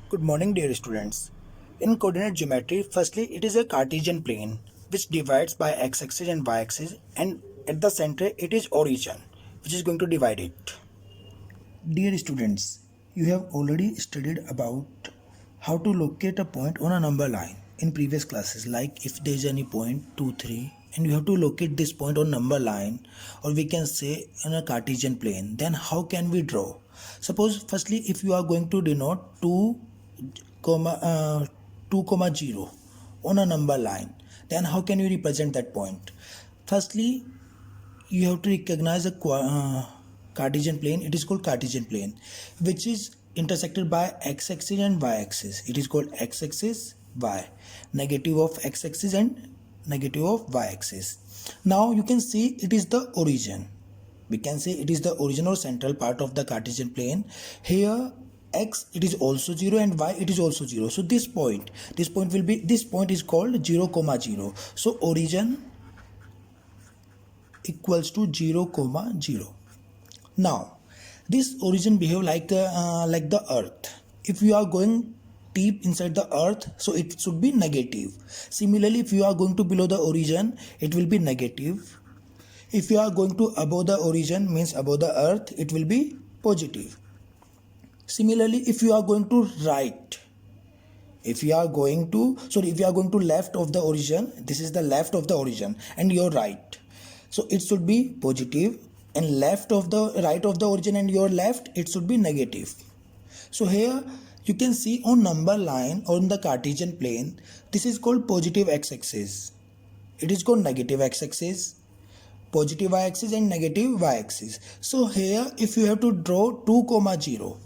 Good morning, dear students. In coordinate geometry, firstly, it is a Cartesian plane which divides by x-axis and y-axis, and at the center it is origin which is going to divide it. Dear students, you have already studied about how to locate a point on a number line in previous classes, like if there is any point 2, 3 and you have to locate this point on number line, or we can say in a Cartesian plane, then how can we draw? Suppose firstly if you are going to denote 2 comma 0 on a number line, then how can you represent that point? Firstly, you have to recognize a Cartesian plane. It is called Cartesian plane, which is intersected by x-axis and y-axis. It is called x-axis, y, negative of x-axis and negative of y-axis. Now you can see it is the origin. We can say it is the origin or central part of the Cartesian plane. Here x it is also 0 and y it is also 0. So this point is called 0 comma 0. So origin equals to 0 comma 0. Now this origin behave like the earth. If you are going deep inside the earth, so it should be negative. Similarly, if you are going to below the origin, it will be negative. If you are going to above the origin, means above the earth, it will be positive. Similarly, if you are going to right, if you are going to left of the origin, this is the left of the origin and your right, so it should be positive, and left of the right of the origin and your left, it should be negative. So here you can see on number line on the Cartesian plane, this is called positive x-axis, it is called negative x-axis, positive y-axis and negative y-axis. So here if you have to draw 2 comma 0,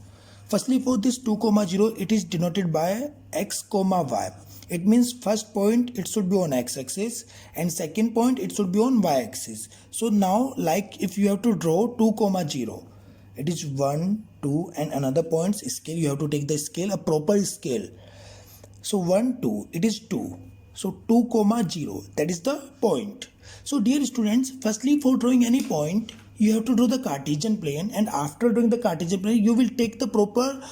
firstly for this 2 comma 0 it is denoted by x comma y. It means first point it should be on x-axis and second point it should be on y-axis. So now like if you have to draw 2 comma 0, it is 1 2 and another points scale, you have to take the scale, a proper scale. So 1 2 it is 2, so 2 comma 0, that is the point. So dear students, firstly for drawing any point you have to draw the Cartesian plane, and after drawing the Cartesian plane you will take the proper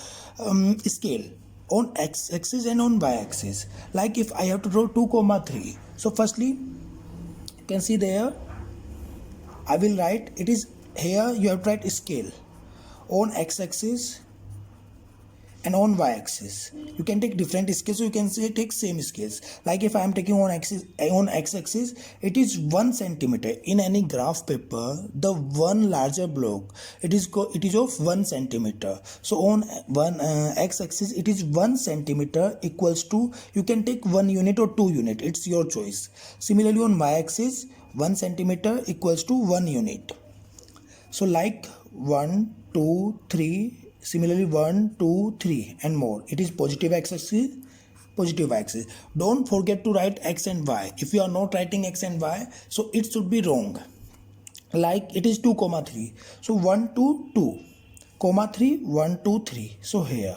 scale on x-axis and on y-axis. Like if I have to draw 2 comma 3, so firstly you can see there I will write, it is here you have to write scale on x-axis and on y-axis. You can take different scales, so you can say take same scales. Like if I am taking on x-axis, it is 1 centimeter. In any graph paper, the one larger block it is of 1 centimeter. So on one x-axis it is 1 centimeter equals to, you can take 1 unit or 2 unit, it's your choice. Similarly on y-axis 1 centimeter equals to 1 unit. So like 1 2 3, similarly 1 2 3 and more, it is positive x-axis, positive y-axis. Don't forget to write x and y. If you are not writing x and y, so it should be wrong. Like it is 2 comma 3, so 1 2 2 comma 3 1 2 3. So here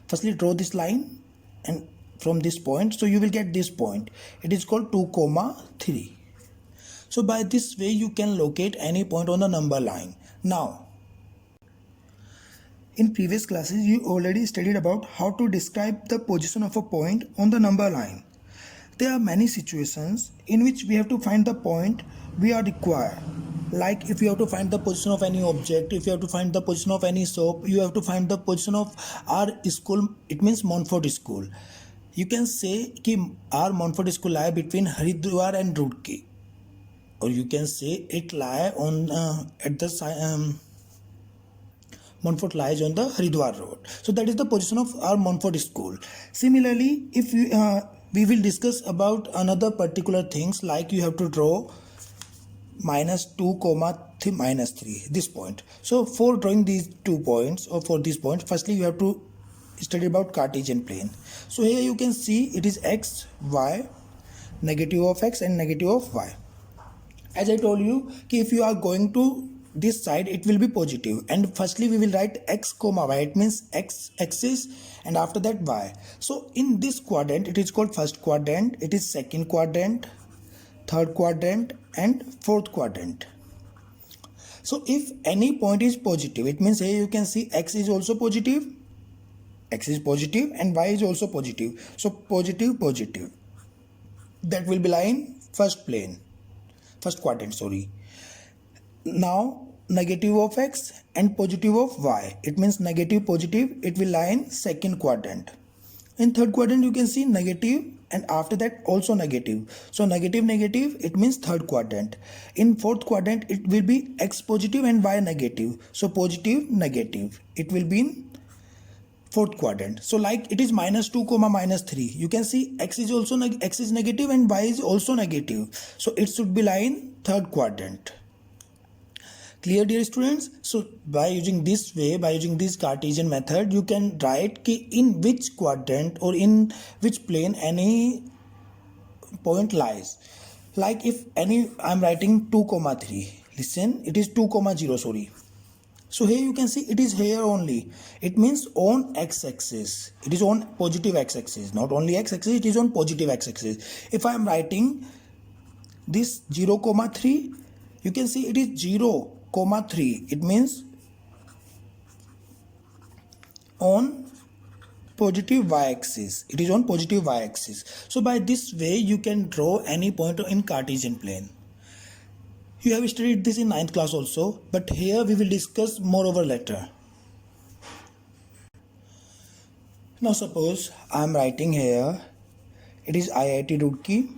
firstly draw this line and from this point, so you will get this point, it is called 2 comma 3. So by this way you can locate any point on the number line. Now in previous classes, you already studied about how to describe the position of a point on the number line. There are many situations in which we have to find the point we are required. Like if you have to find the position of any object, if you have to find the position of any shop, you have to find the position of our school, it means Montfort School. You can say कि our Montfort School lie between Haridwar and Roorkee, or you can say it lie on at the Montfort lies on the Haridwar road. So that is the position of our Montfort School. Similarly, if we will discuss about another particular things, like you have to draw minus 2 comma minus 3, this point. So for drawing these 2 points, or for this point, firstly you have to study about Cartesian plane. So here you can see it is x, y, negative of x and negative of y. As I told you, if you are going to this side, it will be positive, and firstly we will write x comma y, it means x axis and after that y. So in this quadrant, it is called first quadrant, it is second quadrant, third quadrant and fourth quadrant. So if any point is positive, it means here you can see x is also positive X is positive and Y is also positive. So positive, positive. That will be lying first plane, first quadrant, sorry. Now negative of X and positive of Y. It means negative, positive. It will lie in second quadrant. In third quadrant you can see negative and after that also negative. So negative, negative, it means third quadrant. In fourth quadrant it will be X positive and Y negative. So positive, negative. It will be in fourth quadrant. So like it is -2 comma -3. You can see X is also X is negative and Y is also negative. So it should be lie in third quadrant. Clear, dear students? So by using this way, by using this Cartesian method, you can write in which quadrant or in which plane any point lies. Like if any, I'm writing 2 comma 3. Listen, it is 2 comma 0, sorry. So here you can see it is here only. It means on x-axis. It is on positive x-axis. Not only x-axis, it is on positive x-axis. If I am writing this 0 comma 3, you can see it is 0 comma 3. It means on positive y-axis. It is on positive y-axis. So by this way you can draw any point in Cartesian plane. You have studied this in 9th class also, but here we will discuss moreover later. Now suppose I am writing here, it is IIT Roorkee,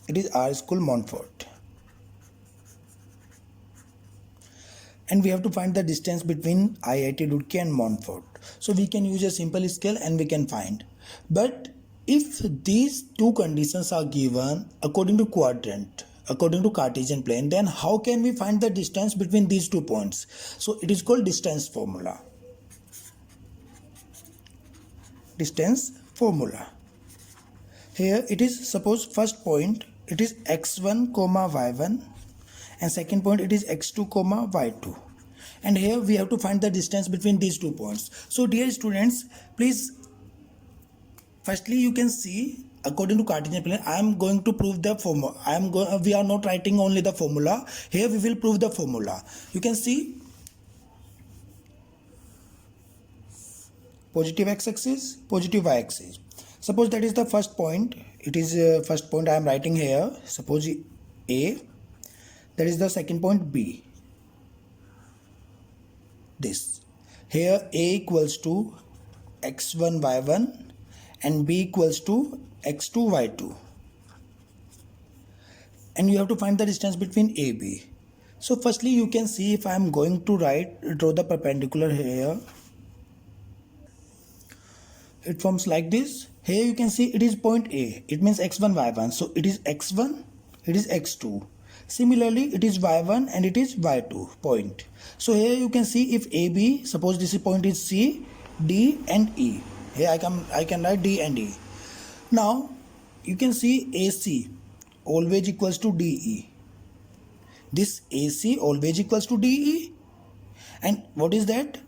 it is R School Montfort, and we have to find the distance between IIT Roorkee and Montfort. So we can use a simple scale and we can find. But if these two conditions are given according to quadrant, according to Cartesian plane, then how can we find the distance between these 2 points? So it is called distance formula. Distance formula. Here it is, suppose first point it is x1 comma y1 and second point it is x2 comma y2. And here we have to find the distance between these 2 points. So dear students, please, firstly you can see according to Cartesian plane I am going to prove the formula. We are not writing only the formula. Here we will prove the formula. You can see positive x-axis, positive y-axis. Suppose that is the first point. It is first point I am writing here. Suppose A. That is the second point B. This. Here A equals to x1 y1 and B equals to x2 y2. And you have to find the distance between AB. So firstly you can see if I am going to draw the perpendicular here. It forms like this. Here you can see it is point A. It means x1 y1. So it is x1, it is x2. Similarly it is y1 and it is y2 point. So here you can see if AB, suppose this point is C, D and E. Here I can write D and E. Now you can see AC always equals to DE. This AC always equals to DE. And what is that?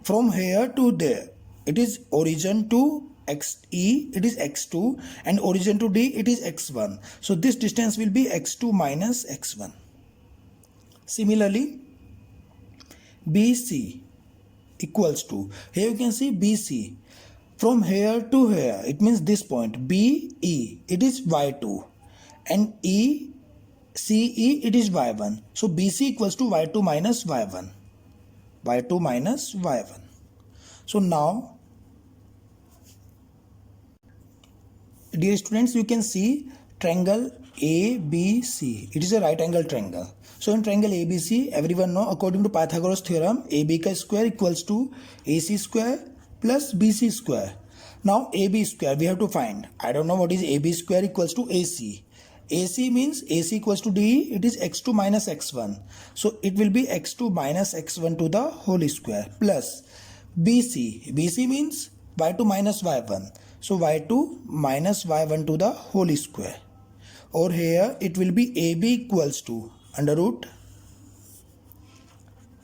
From here to there, it is origin to XE, it is x2, and origin to D, it is x1. So this distance will be x2 minus x1. Similarly, BC equals to, here you can see BC. From here to here, it means this point, BE, it is y2, and CE, it is y1. So BC equals to y2 minus y1. Y2 minus y1. So now, dear students, you can see triangle ABC. It is a right angle triangle. So in triangle ABC, everyone know according to Pythagoras theorem, AB ka square equals to AC square plus BC square. Now AB square we have to find. I don't know what is AB square equals to AC. AC means AC equals to DE. It is x2 minus x1. So it will be x2 minus x1 to the whole square plus BC. BC means y2 minus y1. So y2 minus y1 to the whole square. Or here it will be AB equals to under root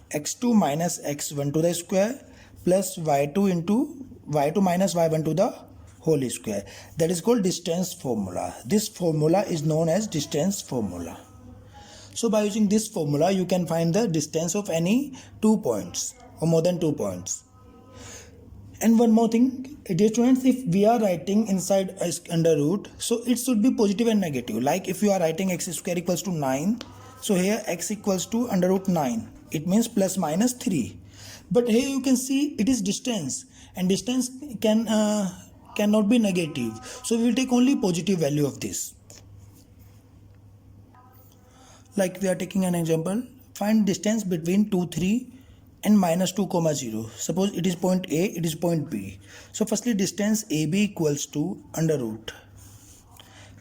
x2 minus x1 to the square plus y2 into y2 minus y1 to the whole square. That is called distance formula. This formula is known as distance formula. So by using this formula you can find the distance of any 2 points or more than 2 points. And one more thing, dear students, if we are writing inside under root, so it should be positive and negative. Like if you are writing x square equals to 9, so here x equals to under root 9. It means plus minus 3. But here you can see it is distance, and distance cannot be negative. So we will take only positive value of this. Like we are taking an example, find distance between 2, 3 and minus 2 comma 0. Suppose it is point A, it is point B. So firstly distance AB equals to under root.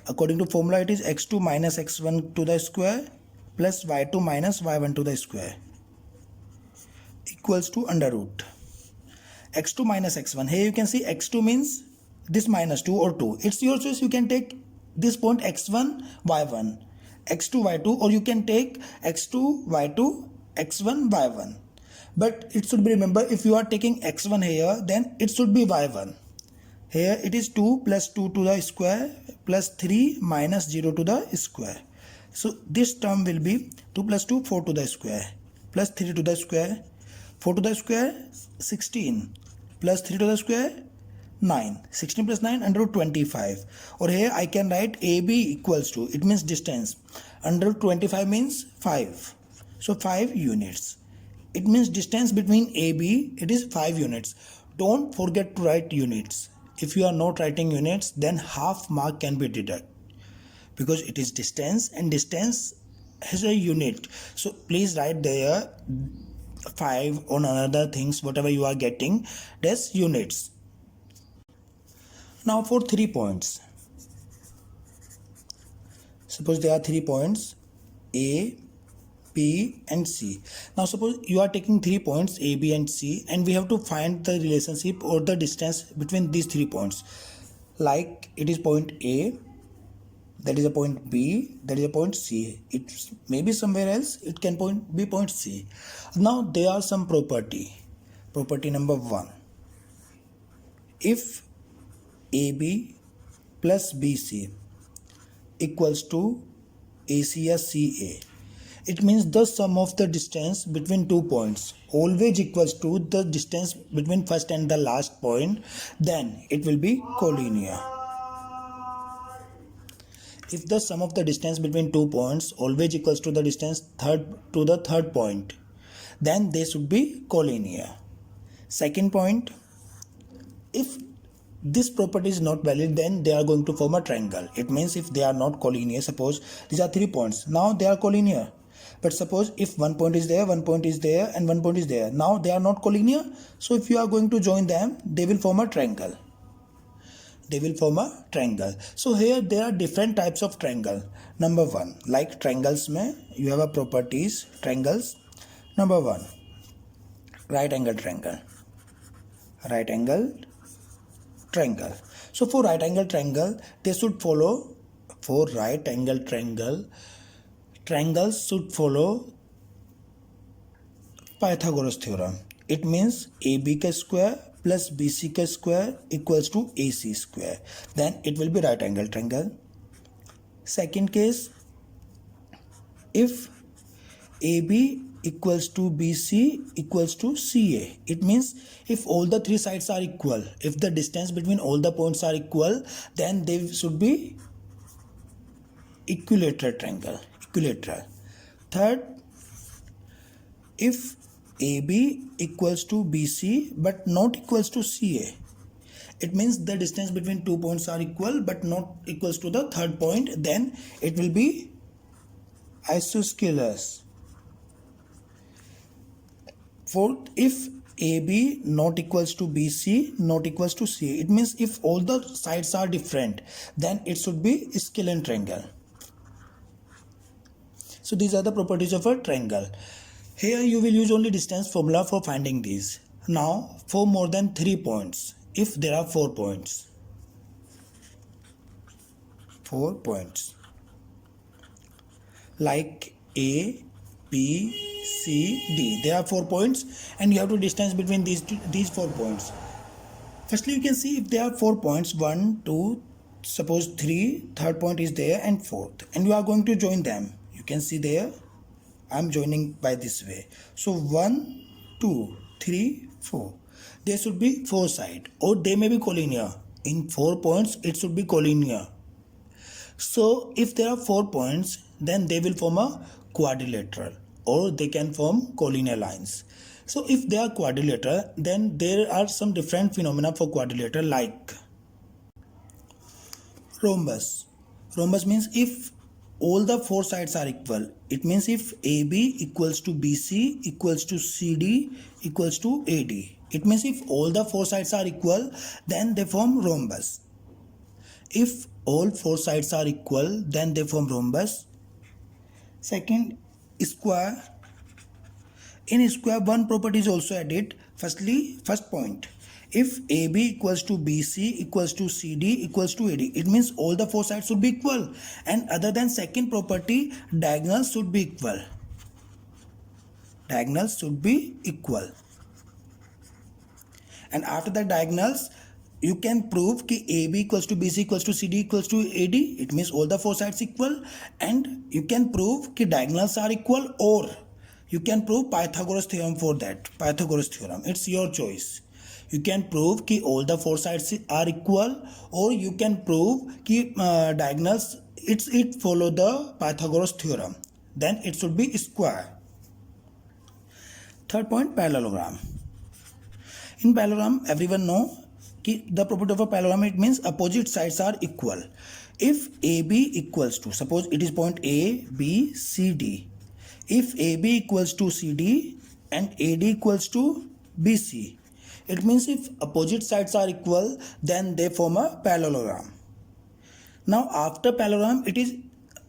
According to formula it is x2 minus x1 to the square plus y2 minus y1 to the square equals to under root. x2 minus x1. Here you can see x2 means this minus 2 or 2. It's your choice. You can take this point x1, y1, x2, y2, or you can take x2, y2, x1, y1. But it should be remember, if you are taking x1 here, then it should be y1. Here it is 2 plus 2 to the square plus 3 minus 0 to the square. So this term will be 2 plus 2, 4 to the square plus 3 to the square. 4 to the square 16 plus 3 to the square 9. 16 plus 9 under root 25. Or here I can write AB equals to, it means distance, under root 25 means 5. So 5 units. It means distance between AB, it is 5 units. Don't forget to write units. If you are not writing units, then half mark can be deducted, because it is distance and distance has a unit. So please write there 5 on another things, whatever you are getting, that's units. Now for 3 points. Suppose there are 3 points A, B and C. Now suppose you are taking 3 points A, B and C, and we have to find the relationship or the distance between these 3 points. Like it is point A, that is a point B, that is a point C. It may be somewhere else, it can be point C. Now there are some property. Property number 1. If AB plus BC equals to AC or CA, it means the sum of the distance between 2 points always equals to the distance between first and the last point, then it will be collinear. If the sum of the distance between 2 points always equals to the distance to the third point, then they should be collinear. Second point, if this property is not valid, then they are going to form a triangle. It means if they are not collinear, suppose these are 3 points, now they are collinear. But suppose if 1 point is there, 1 point is there and 1 point is there, now they are not collinear. So if you are going to join them, they will form a triangle. They will form a triangle. So here there are different types of triangle. Number 1, like triangles mein you have a properties triangles. Number 1, right angle triangle. Right angle triangle. So for right angle triangle, they should follow, for right angle triangle, triangles should follow Pythagoras theorem. It means AB ka square plus BC ka square equals to AC square. Then it will be right angle triangle. Second case, if AB equals to BC equals to CA, it means if all the 3 sides are equal, if the distance between all the points are equal, then they should be equilateral triangle. Equilateral. Third, if AB equals to BC but not equals to CA, it means the distance between 2 points are equal but not equals to the third point, then it will be isosceles. Fourth, if AB not equals to BC not equals to CA, it means if all the sides are different, then it should be scalene triangle. So these are the properties of a triangle. Here you will use only distance formula for finding these. Now for more than 3 points, if there are 4 points, 4 points like A, B, C, D, there are 4 points and you have to distance between these 4 points. Firstly you can see if there are 4 points, 1, 2, suppose 3, third point is there and fourth, and you are going to join them. You can see there I am joining by this way. So 1, 2, 3, 4. there should be four sides, or they may be collinear. In 4 points it should be collinear. So if there are 4 points, then they will form a quadrilateral, or they can form collinear lines. So if they are quadrilateral, then there are some different phenomena for quadrilateral, like rhombus. Rhombus means if all the four sides are equal. It means if AB equals to BC equals to CD equals to AD. It means if all the four sides are equal, then they form rhombus. If all four sides are equal, then they form rhombus. Second, square. In square, one property is also added. Firstly, first point. If AB equals to BC equals to CD equals to AD, it means all the four sides should be equal. And other than second property, diagonals should be equal. Diagonals should be equal. And after the diagonals, you can prove that AB equals to BC equals to CD equals to AD. It means all the four sides equal. And you can prove that diagonals are equal, or you can prove Pythagoras theorem for that. Pythagoras theorem. It's your choice. You can prove that all the four sides are equal, or you can prove that diagonals, it follow the Pythagoras theorem. Then it should be square. Third point, parallelogram. In parallelogram, everyone know the property of a parallelogram, it means opposite sides are equal. If AB equals to, suppose it is point A, B, C, D. If AB equals to CD and AD equals to BC, it means if opposite sides are equal, then they form a parallelogram. Now after parallelogram, it is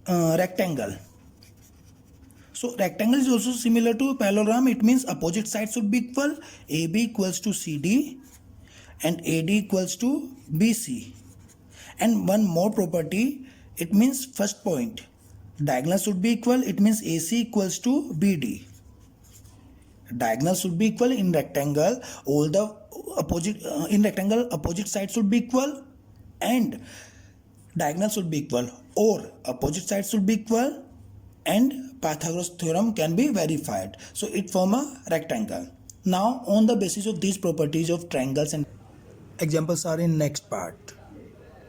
rectangle. So rectangle is also similar to parallelogram. It means opposite sides should be equal. AB equals to CD and AD equals to BC. And one more property, it means first point, diagonals should be equal. It means AC equals to BD. Diagonals should be equal in rectangle. All the opposite in rectangle opposite sides should be equal, and diagonals should be equal, or opposite sides should be equal, and Pythagoras theorem can be verified. So it form a rectangle. Now on the basis of these properties of triangles, and examples are in next part.